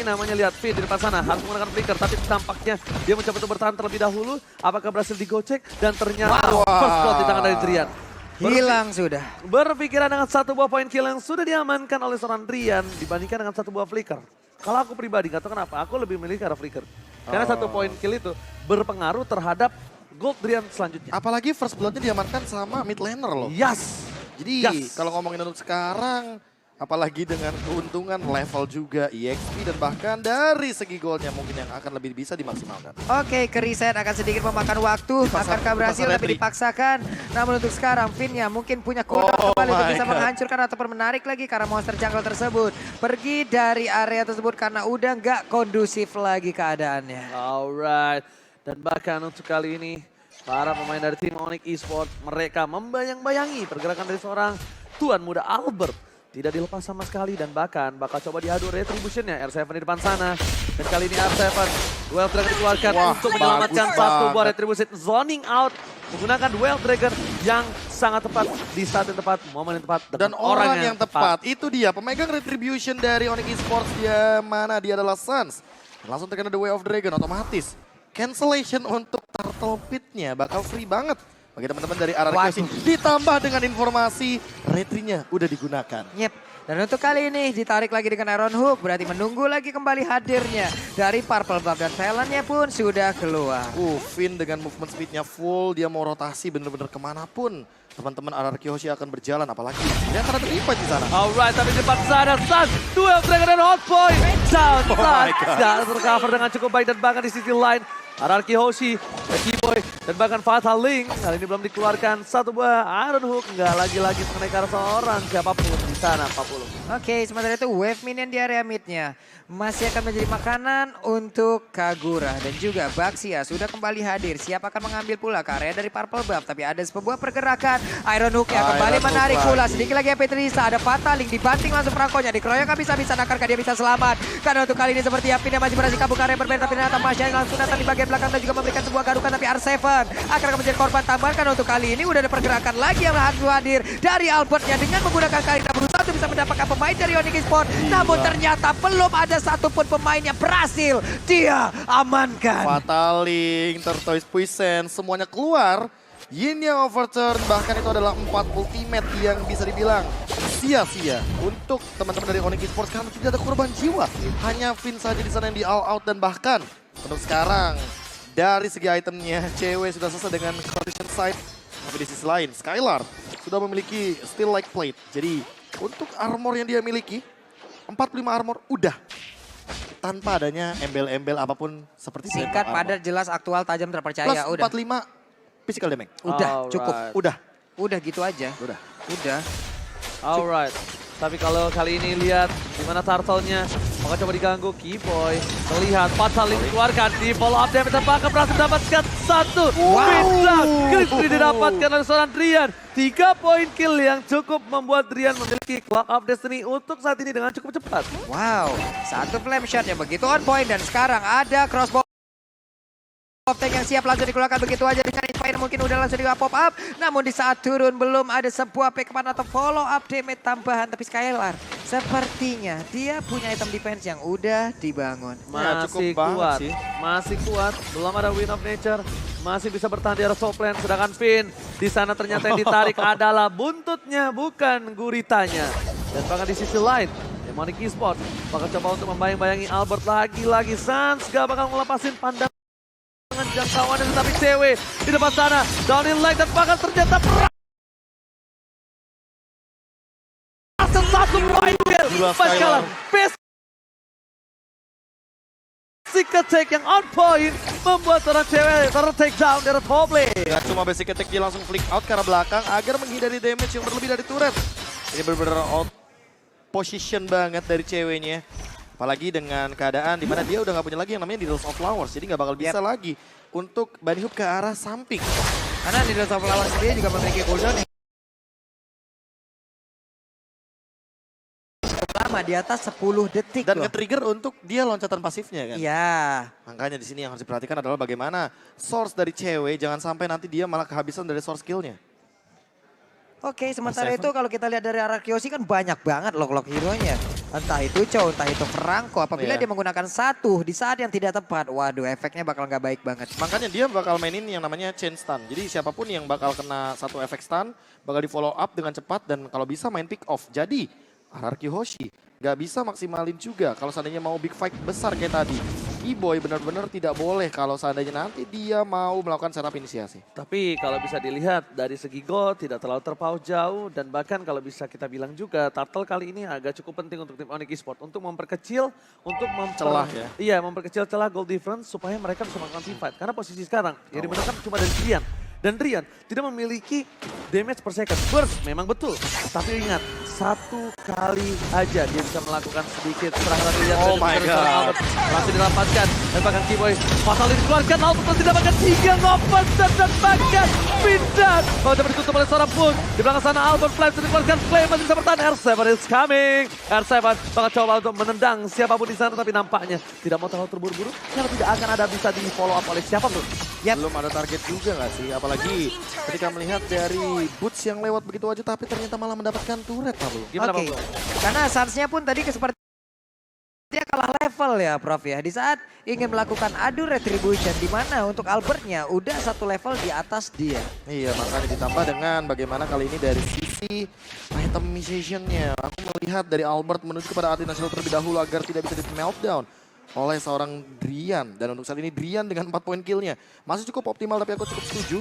namanya lihat Finn di depan sana harus menggunakan flicker, tapi tampaknya dia mencoba untuk bertahan terlebih dahulu. Apakah berhasil digocek dan ternyata first blood di tangan dari Drian. Hilang sudah. Berpikiran dengan satu buah poin kill yang sudah diamankan oleh seorang Drian dibandingkan dengan satu buah flicker. Kalau aku pribadi nggak tahu kenapa, aku lebih milih ke arah flicker. Karena satu poin kill itu berpengaruh terhadap gold Drian selanjutnya. Apalagi first blood-nya diamankan sama mid laner loh. Yes. Jadi kalau ngomongin untuk sekarang, apalagi dengan keuntungan level juga EXP dan bahkan dari segi goldnya mungkin yang akan lebih bisa dimaksimalkan. Oke, ke reset akan sedikit memakan waktu. Akankah berhasil tapi dipaksakan. Namun untuk sekarang Finn-nya mungkin punya cooldown kembali untuk bisa menghancurkan ataupun menarik lagi karena monster jungle tersebut pergi dari area tersebut karena udah nggak kondusif lagi keadaannya. Alright. Dan bahkan untuk kali ini para pemain dari tim Onyx Esports mereka membayang-bayangi pergerakan dari seorang tuan muda Albert. Tidak dilepas sama sekali dan bahkan bakal coba diadu retributionnya R7 di depan sana. Dan kali ini R7 Duel Dragon dikeluarkan untuk menyelamatkan satu buah retribution. Zoning out menggunakan Duel Dragon yang sangat tepat di saat yang tepat, momen yang tepat. Dan orang yang tepat itu dia pemegang retribution dari Onyx Esports, dia mana dia adalah Suns. Langsung terkena The Way of Dragon otomatis. Cancellation untuk Turtle Pit-nya bakal free banget bagi teman-teman dari RRQ. Ditambah dengan informasi retrinya udah digunakan. Yep. Dan untuk kali ini ditarik lagi dengan Iron Hook, berarti menunggu lagi kembali hadirnya dari Purple Buff dan talentnya pun sudah keluar. Finn dengan movement speednya full, dia mau rotasi bener-bener kemanapun teman-teman RRQ Hoshi akan berjalan, apalagi dia akan ada revive di sana. Alright, tapi di depan sana Suns, Duel Dragon dan Hotpoint. Down, Suns dan tercover dengan cukup baik dan bahkan di sisi lain RRQ Hoshi, Keyboy, dan bahkan Fatal Link. Kali ini belum dikeluarkan satu buah Iron Hook. Nggak lagi-lagi mengenai ke arah seorang siapapun di sana 40. Oke, sementara itu wave minion di area midnya masih akan menjadi makanan untuk Kagura dan juga Baxia sudah kembali hadir. Siap akan mengambil pula ke area dari Purple Buff, tapi ada sebuah pergerakan Iron Hook yang kembali menarik pula. Sedikit lagi MP Trisa, ada Fatal Link dibanting langsung perangkonya, dikeroyok habis-habisan. Akankah dia bisa selamat? Karena untuk kali ini seperti Pinnya masih berhasil kabur ke area berbeda, tapi ternyata Masya langsung datang di bagian belakang dan juga memberikan sebuah garukan, tapi R7 akan menjadi korban tambahan karena untuk kali ini udah ada pergerakan lagi yang harus hadir dari Albertnya dengan menggunakan Karina berusaha untuk bisa mendapatkan pemain dari Onyx Esports. Namun ternyata belum ada satupun pemain yang berhasil dia amankan. Fatal Link, Tortoise Puissance, semuanya keluar. Yin yang overturn, bahkan itu adalah 4 ultimate yang bisa dibilang sia-sia untuk teman-teman dari Onyx Esports karena tidak ada korban jiwa. Hanya Finn saja di sana yang di all out dan bahkan untuk sekarang dari segi itemnya cewek sudah selesai dengan condition side. Tapi di sisi lain Skylar sudah memiliki Steel Like Plate. Jadi untuk armor yang dia miliki 45 armor udah tanpa adanya embel-embel apapun seperti Singkat, padat, jelas, aktual, tajam, terpercaya. plus Udah 45 physical damage. Udah, cukup. Udah Gitu aja. Udah. Alright. Tapi kalau kali ini lihat dimana turtle-nya, maka coba diganggu Keyboy. Melihat Fatal Link dikeluarkan di follow up damage terpaksa berhasil mendapatkan satu. Crispy didapatkan oleh seorang Drian. 3 poin kill yang cukup membuat Drian memiliki Clock of Destiny untuk saat ini dengan cukup cepat. Wow, satu flame shot yang begitu on point dan sekarang ada crossbow tank yang siap langsung dikeluarkan begitu aja dengan Inspire mungkin udah langsung di pop up. Namun di saat turun belum ada sebuah pick-up atau follow up damage tambahan. Tapi Skylar sepertinya dia punya item defense yang udah dibangun. Masih kuat, masih kuat. Belum ada Wind of Nature. Masih bisa bertahan di arah top lane. Sedangkan Finn di sana ternyata yang ditarik adalah buntutnya bukan guritanya. Dan bahkan di sisi lain Onyx Esports bakal coba untuk membayang-bayangi Albert lagi-lagi. Suns gak bakal ngelepasin pandangan jangkauan tetapi cewek di depan sana down in line dan bahkan ternyata satu poin kill Skylar basic attack yang on point membuat seorang cewek ter-take down dari top lane. Gak cuma basic attack, dia langsung flick out ke arah belakang agar menghindari damage yang berlebih dari turret. Ini benar-benar out position banget dari ceweknya. Apalagi dengan keadaan dimana dia udah gak punya lagi yang namanya Needles of Flowers. Jadi gak bakal bisa lagi untuk bunny hoop ke arah samping. Karena Needles of Flowers sendiri juga memiliki cooldown yang lama di atas 10 detik. Dan nge-trigger untuk dia loncatan pasifnya kan. Iya. Makanya di sini yang harus diperhatikan adalah bagaimana source dari cewek. Jangan sampai nanti dia malah kehabisan dari source skillnya. Oke, sementara itu kalau kita lihat dari arah Kyoshi kan banyak banget lock hero-nya. Entah itu Chow, entah itu Franco. Apabila Iya. dia menggunakan satu di saat yang tidak tepat, waduh efeknya bakal nggak baik banget. Makanya dia bakal mainin yang namanya chain stun. Jadi siapapun yang bakal kena satu efek stun, bakal di follow up dengan cepat dan kalau bisa main pick off. Jadi RRQ Hoshi nggak bisa maksimalin juga kalau seandainya mau big fight besar kayak tadi. Keyboy benar-benar tidak boleh kalau seandainya nanti dia mau melakukan setup inisiasi. Tapi kalau bisa dilihat dari segi gol tidak terlalu terpaut jauh dan bahkan kalau bisa kita bilang juga Turtle kali ini agak cukup penting untuk tim Onyx Esports untuk memperkecil, Celah ya. Iya, memperkecil celah goal difference supaya mereka bisa melakukan team fight. Karena posisi sekarang yang dimenangkan cuma dari Rian. Dan Rian tidak memiliki damage per second. Burst memang betul. Tapi ingat, satu kali aja dia bisa melakukan sedikit serangan Rian. Oh dan my dari God. seorang Albert langsung didapatkan. Dan bahkan Keyboy fatal dikeluarkan. Albert masih didapatkan 3 ngopen dan bahkan pindah. Kalau dapat ditutup oleh seorang pun. Di belakang sana Albert Flames dikeluarkan. Flame masih bisa bertahan. R7 is coming. R7 bakal coba untuk menendang siapapun di sana. Tapi nampaknya tidak mau terlalu terburu-buru. Karena tidak akan ada bisa di follow up oleh siapapun. Belum ada target juga nggak sih? Apalagi ketika melihat dari Boots yang lewat begitu aja tapi ternyata malah mendapatkan turret Pablo. Gimana Oke, Pablo? karena Suns-nya pun tadi seperti dia kalah level ya Prof ya. Di saat ingin melakukan adu retribution di mana untuk Albertnya udah satu level di atas dia. Iya, makanya ditambah dengan bagaimana kali ini dari sisi itemization-nya. Aku melihat dari Albert menuju kepada Ati Nasional terlebih dahulu agar tidak bisa di-meltdown oleh seorang Drian. Dan untuk saat ini Drian dengan 4 poin kill-nya masih cukup optimal, tapi aku cukup setuju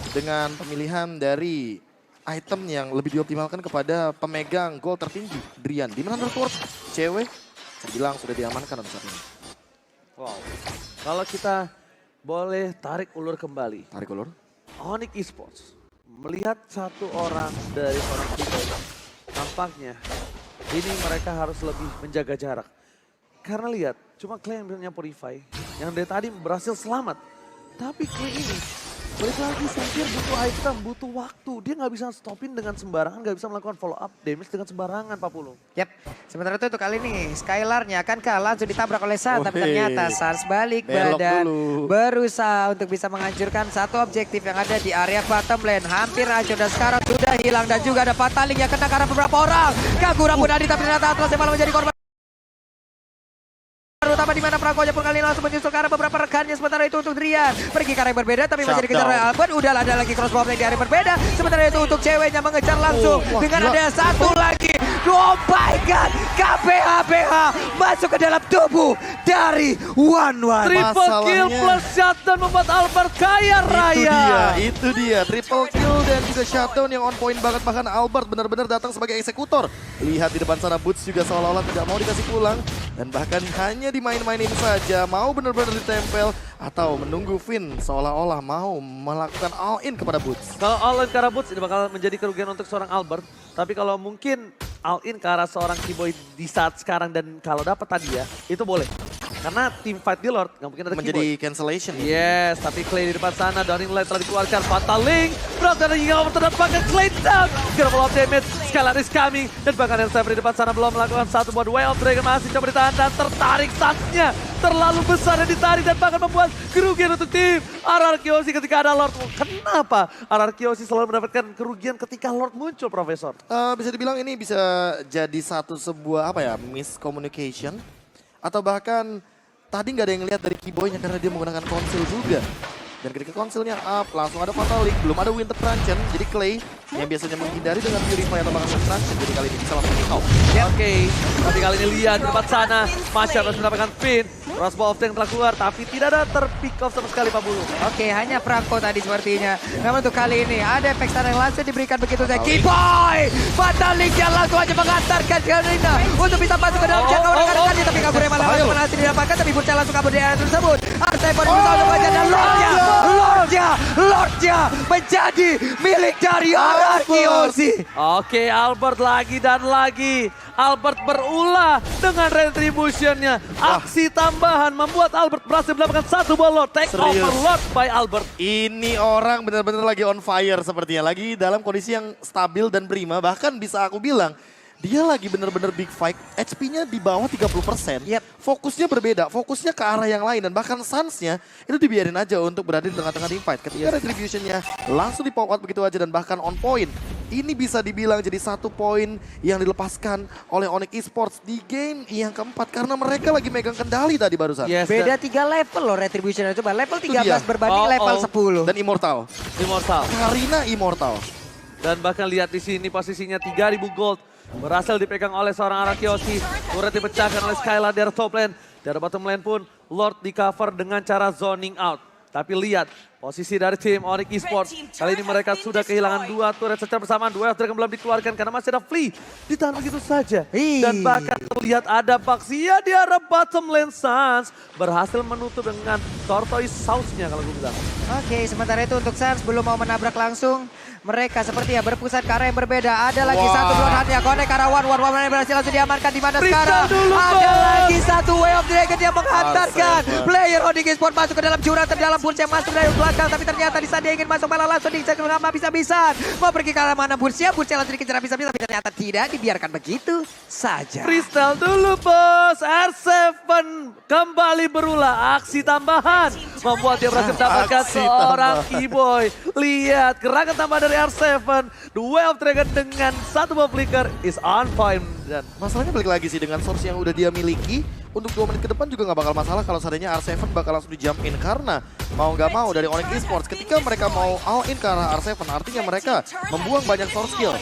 dengan pemilihan dari item yang lebih dioptimalkan kepada pemegang gol tertinggi Drian. Di mana Underworld cewek saya bilang sudah diamankan untuk saat ini. Wow. Kalau kita boleh tarik ulur kembali. Tarik ulur. Onyx Esports melihat satu orang dari seorang Keyboy. Tampaknya ini mereka harus lebih menjaga jarak. Karena lihat, cuma Clay yang punya Purify yang dari tadi berhasil selamat. Tapi Clay ini balik lagi Sempir butuh item, butuh waktu. Dia nggak bisa stopin dengan sembarangan, nggak bisa melakukan follow up damage dengan sembarangan Pak Pulu. Yap, sementara itu untuk kali ini Skylar-nya akankah langsung ditabrak oleh Sans, tapi ternyata Sans balik Belok badan dulu. berusaha untuk bisa menghancurkan satu objektif yang ada di area bottom lane. Hampir hancur dan sekarang sudah hilang dan juga ada Fataling yang kena karena beberapa orang. Kagura pun ada tapi ternyata Atlas yang malah menjadi korban. Terutama di mana Prakoja pun kali ini langsung menyusul ke arah beberapa rekannya. Sementara itu untuk Drian pergi ke arah yang berbeda tapi masih dikejar oleh Albert. Udahlah ada lagi crossbow di area yang berbeda. Sementara itu untuk ceweknya mengejar langsung wah, dengan gila. ada satu lagi. Oh my god, KPH masuk ke dalam tubuh dari One. Triple kill Masalahnya- plus shutdown membuat Albert kaya raya. Itu dia. Triple kill dan juga shutdown yang on point banget. Bahkan Albert benar-benar datang sebagai eksekutor. Lihat di depan sana Boots juga seolah-olah tidak mau dikasih pulang. Dan bahkan hanya dimain-mainin saja. Mau benar-benar ditempel atau menunggu Finn seolah-olah mau melakukan all in kepada Boots. Kalau all in ke arah Boots ini bakal menjadi kerugian untuk seorang Albert. Tapi kalau mungkin all in ke arah seorang Keyboy di saat sekarang dan kalau dapat tadi ya, itu boleh. Karena team fight di Lord nggak mungkin ada Menjadi Keyboy. cancellation. Yes, tapi Clay di depan sana, Downing Light telah dikeluarkan. Fatal Link, berarti ada yang terdapatkan Clay down. Careful of damage, Skylar is coming. Dan bahkan L7 di depan sana belum melakukan satu buat Way of Dragon. Masih coba ditahan dan tertarik satsnya. Terlalu besar yang ditarik dan bahkan membuat kerugian untuk tim RRQ Hoshi ketika ada Lord. Kenapa RRQ Hoshi selalu mendapatkan kerugian ketika Lord muncul, Profesor? Bisa dibilang ini bisa jadi satu sebuah apa ya, miscommunication. Atau bahkan tadi nggak ada yang lihat dari Keyboy-nya karena dia menggunakan konsil juga. Dan ketika konsilnya up, langsung ada Fatal Link, belum ada Winter Truncheon. Jadi Clay yang biasanya menghindari dengan Purify atau bahkan Truncheon, jadi kali ini bisa langsung kick out. Oke, tapi kali ini lihat di depan sana. Masih harus mendapatkan pin. Crossbow of Tank telah keluar, tapi tidak ada terpick off sama sekali Pak Bulu. Oke, hanya Franco tadi sepertinya. Namun untuk kali ini ada efek stun yang langsung diberikan begitu saja. Keyboy! Fataling yang langsung aja mengantarkan Karina untuk bisa masuk ke dalam jangkauan rekan-rekannya. Tapi Kagura malah langsung berhasil didapatkan, tapi Burca langsung kabur di area tersebut. Arsai pun berusaha untuk mengejar dan Lordnya menjadi milik dari RRQ Hoshi. Oke, Albert lagi dan lagi. Albert berulah dengan retribution-nya. Aksi tambahan membuat Albert berhasil mendapatkan satu bola Lord. Take Serius. over Lord by Albert. Ini orang benar-benar lagi on fire sepertinya. Lagi dalam kondisi yang stabil dan prima. Bahkan bisa aku bilang, dia lagi benar-benar big fight. HP-nya di bawah 30%. Yep. Fokusnya berbeda. Fokusnya ke arah yang lain. Dan bahkan Suns-nya itu dibiarin aja untuk berada di tengah-tengah team fight. Ketika retribution-nya langsung di pop out begitu aja dan bahkan on point. Ini bisa dibilang jadi 1 poin yang dilepaskan oleh Onyx Esports di game yang keempat. Karena mereka lagi megang kendali tadi barusan. Yes, Beda dan 3 level loh Retribution. Coba level 13 dia. berbanding level 10. Dan Immortal. Immortal. Karina Immortal. Dan bahkan lihat di sini posisinya 3000 gold. Berhasil dipegang oleh seorang Arakioshi. Turret dipecahkan oleh Skylar dari top lane. Dari bottom lane pun Lord di cover dengan cara zoning out. Tapi lihat posisi dari tim Onyx Esports. Kali ini mereka sudah kehilangan 2 turret secara bersamaan. 2 turret belum dikeluarkan karena masih ada Flea. Ditahan begitu saja. Dan bahkan terlihat ada Baxia di arah bottom lane. Suns berhasil menutup dengan tortoise sauce-nya kalau gue bilang. Oke, sementara itu untuk Suns belum mau menabrak langsung. Mereka sepertinya berpusat ke arah yang berbeda. Ada lagi satu Bloodhound-nya connect ke arah One berhasil langsung diamankan di mana sekarang. dulu, Ada Bos. lagi satu Way of Dragon yang menghantarkan player Onyx Esports masuk ke dalam jurang terdalam. Burst yang masuk dari belakang, tapi ternyata di saat dia ingin masuk malah langsung dicek dengan bisa-bisa. Mau pergi ke arah mana Burst-nya langsung dikejar bisa-bisa, tapi ternyata tidak, dibiarkan begitu saja. Freestyle dulu bos, R7 kembali berulah aksi tambahan. Membuat dia berhasil mendapatkan Aksi seorang tambahan. keyboy. Lihat gerakan tambahan dari R7, Duel of Dragon dengan satu buah flicker is on point. Dan Masalahnya balik lagi sih dengan source yang udah dia miliki. Untuk 2 menit ke depan juga nggak bakal masalah kalau seandainya R7 bakal langsung di jump in. Karena mau nggak mau dari Onyx Esports ketika mereka mau all in ke arah R7 artinya mereka membuang banyak source skill.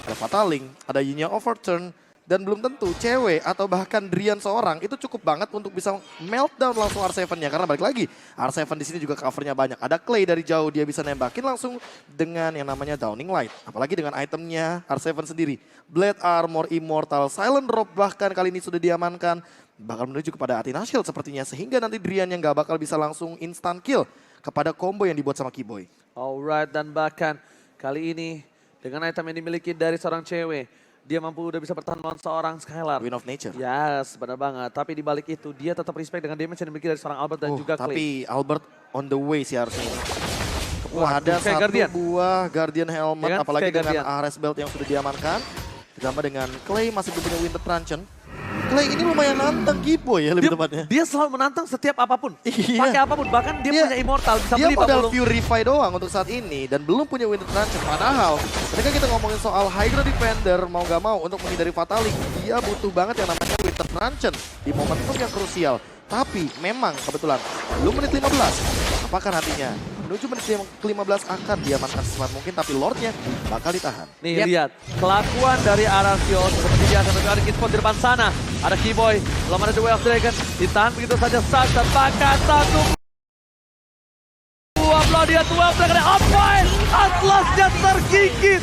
Ada Fataling, ada Yinya Overturn, dan belum tentu cewek atau bahkan Drian seorang itu cukup banget untuk bisa meltdown langsung R7-nya. Karena balik lagi, R7 di sini juga covernya banyak. Ada Clay dari jauh, dia bisa nembakin langsung dengan yang namanya Downing Light. Apalagi dengan itemnya R7 sendiri. Blade Armor, Immortal, Silent Drop bahkan kali ini sudah diamankan. Bakal menuju kepada Athena Shield sepertinya. Sehingga nanti Drian yang gak bakal bisa langsung instant kill kepada combo yang dibuat sama Keyboy. alright, dan bahkan kali ini dengan item yang dimiliki dari seorang cewek, dia mampu udah bisa bertahan melawan seorang Skylar. Win of Nature. Yes, benar banget. Tapi di balik itu dia tetap respect dengan damage yang dimiliki dari seorang Albert dan juga Clay. Tapi Albert on the way sih harusnya ini. Wah, Ada kayak satu Guardian. buah Guardian Helmet, Ya kan? apalagi Kayak dengan Guardian. Ares Belt yang sudah diamankan. Ditambah dengan Clay masih belum punya Winter Truncheon. Clay ini lumayan nantang Keyboy ya lebih tepatnya. Dia selalu menantang setiap apapun. Iya. Pakai apapun, bahkan dia punya Immortal, bisa Dia beli modal 40. Purify doang untuk saat ini dan belum punya Winter Truncheon. Padahal ketika kita ngomongin soal Hydra Defender mau gak mau untuk menghindari Fataling, dia butuh banget yang namanya Winter Truncheon di momentum yang krusial. Tapi memang kebetulan belum menit 15. Apakah nantinya menuju menit ke-15 akan diamankan secepat mungkin, tapi Lordnya bakal ditahan. Nih Yep. lihat, kelakuan dari Arakios seperti biasa, tapi ada Kidspot di depan sana. Ada Keyboy, belum ada The Way of Dragon, ditahan begitu saja Suns dan bahkan satu buah blow dia The Way of Dragon, Upwine, Atlasnya tergigit.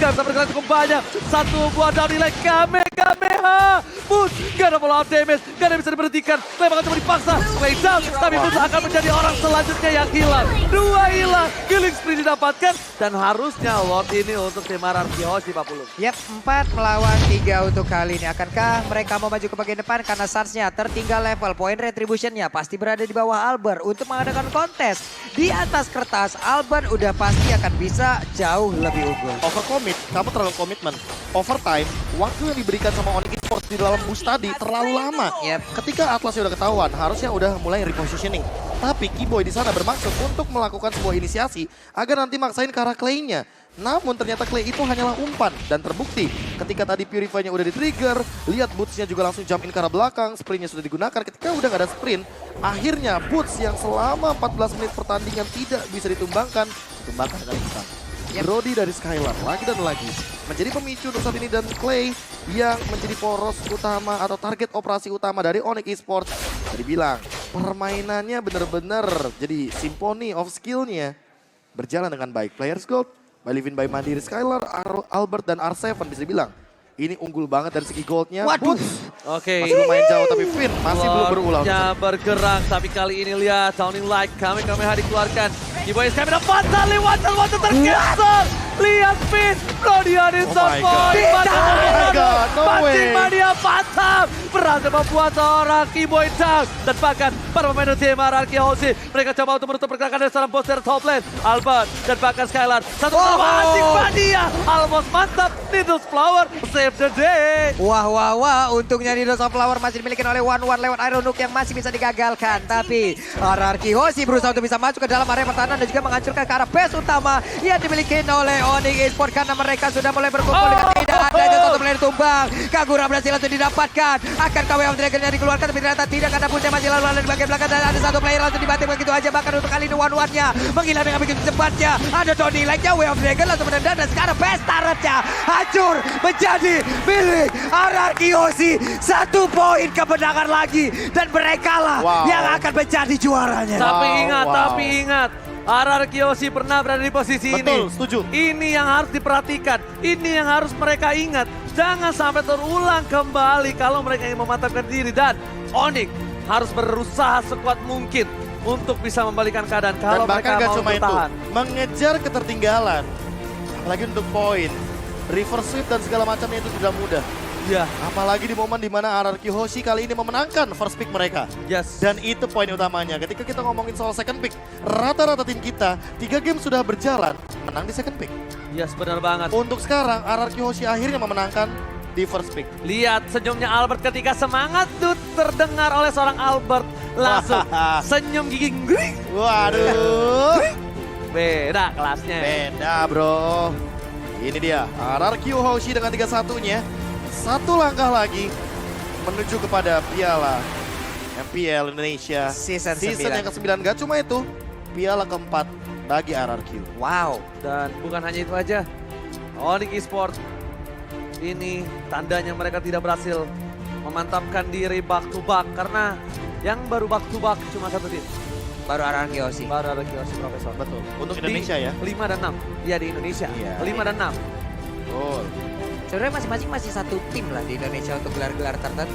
Gak bisa bergerak cukup banyak, satu buah down nilai Kamehameha. Boots, gak ada follow up damage, gak ada yang bisa diberhentikan. Tembakan cuma dipaksa, play down, tapi Boots akan menjadi orang selanjutnya yang hilang. 2 hilang, killing spree didapatkan, dan harusnya Lord ini untuk tim Arakios di 40. Yap, 4 melawan 3 untuk kali ini. Akankah mereka mau maju ke bagian depan karena Suns-nya tertinggal level. Poin retribution-nya pasti berada di bawah Albert untuk mengadakan kontes. Di atas kertas, Albert udah pasti akan bisa jauh lebih unggul. Overcommit, kamu terlalu komitmen. Overtime, waktu yang diberikan sama Onyx Esports di dalam boost tadi terlalu lama. Yep. Ketika Atlasnya udah ketahuan, harusnya udah mulai repositioning. Tapi Keyboy di sana bermaksud untuk melakukan sebuah inisiasi agar nanti maksain ke arah Clay-nya. Namun ternyata Clay itu hanyalah umpan dan terbukti ketika tadi Purify-nya udah di-trigger, lihat Boots-nya juga langsung jump in ke arah belakang, sprint-nya sudah digunakan. Ketika udah gak ada sprint, akhirnya Boots yang selama 14 menit pertandingan tidak bisa ditumbangkan dengan instan. Yep. Brody dari Skylar lagi dan lagi menjadi pemicu untuk saat ini, dan Clay yang menjadi poros utama atau target operasi utama dari Onyx Esports. Jadi bilang permainannya bener-bener jadi symphony of skill-nya berjalan dengan baik. Players Gold by Livin by Mandiri, Skylar, Albert dan R7 bisa dibilang ini unggul banget dari segi goldnya. Waduh. Oke. Masih lumayan jauh tapi Finn masih belum berulah. Lordnya bergerak, tapi kali ini lihat Downing Light, Kamehameha dikeluarkan. Keyboy Skamina fatal, water tergeser. Lihat Finn, Brodian Oh inside my God. point. Oh my God, no way. Mania patah, berhasil membuat seorang Keyboy down. Dan bahkan para pemain tim Arakios, mereka coba untuk menutup pergerakan dari seorang bos dari top lane. Albert dan bahkan Skylar. Satu anjing Mania, almost mantap. Needles Flower, save the day. Wah, untungnya di Dose of Flower masih dimiliki oleh One lewat Iron Hook yang masih bisa digagalkan. Tapi Arakios berusaha untuk bisa masuk ke dalam area pertahanan dan juga menghancurkan ke arah base utama yang dimiliki oleh Onyx Esports karena mereka sudah mulai berkumpul dengan tidak adanya satu player tumbang. Kagura berhasil langsung didapatkan. Akankah Way of Dragon-nya dikeluarkan tapi ternyata tidak karena punya masih lalu di bagian belakang dan ada satu player langsung dibanting begitu aja. Bahkan untuk kali ini one-one-nya menghilang dengan begitu cepatnya. Ada Tony like-nya Way of Dragon langsung menendang dan sekarang best turret-nya hancur menjadi milik RRQ Yoshi. 1 poin kemenangan lagi dan mereka lah yang akan menjadi juaranya. Tapi ingat, RRQ Yoshi pernah berada di posisi ini. Betul, setuju. Ini yang harus diperhatikan, ini yang harus mereka ingat. Jangan sampai terulang kembali kalau mereka ingin memantapkan diri. Dan Onyx harus berusaha sekuat mungkin untuk bisa membalikan keadaan. Kalau Dan bahkan mereka gak mau cuma itu, bertahan. mengejar ketertinggalan. Apalagi untuk poin, reverse sweep dan segala macamnya itu tidak mudah. Ya, Apalagi di momen dimana RRQ Hoshi kali ini memenangkan first pick mereka. yes. Dan itu poin utamanya. Ketika kita ngomongin soal second pick, rata-rata tim kita 3 game sudah berjalan menang di second pick. Yes, benar banget. Untuk sekarang RRQ Hoshi akhirnya memenangkan di first pick. Lihat senyumnya Albert ketika semangat tuh terdengar oleh seorang Albert. Langsung senyum gigi gring. Waduh, Beda kelasnya. beda bro. Ini dia RRQ Hoshi dengan 3-1-nya. 1 langkah lagi menuju kepada Piala MPL Indonesia Season yang 9. ke-9. Gak cuma itu, piala keempat bagi RRQ. Wow. Dan bukan hanya itu aja. Onyx Esports ini tandanya mereka tidak berhasil memantapkan diri back to back. Karena yang baru back to back cuma 1 tim. Baru RRQ Yoshi. Baru ada Kiyoshi Profesor. Betul. Untuk Di Indonesia ya. 5 dan 6. Iya di Indonesia. Iya. 5 dan 6. Betul. Sebenarnya masing-masing masih 1 tim lah di Indonesia untuk gelar-gelar tertentu.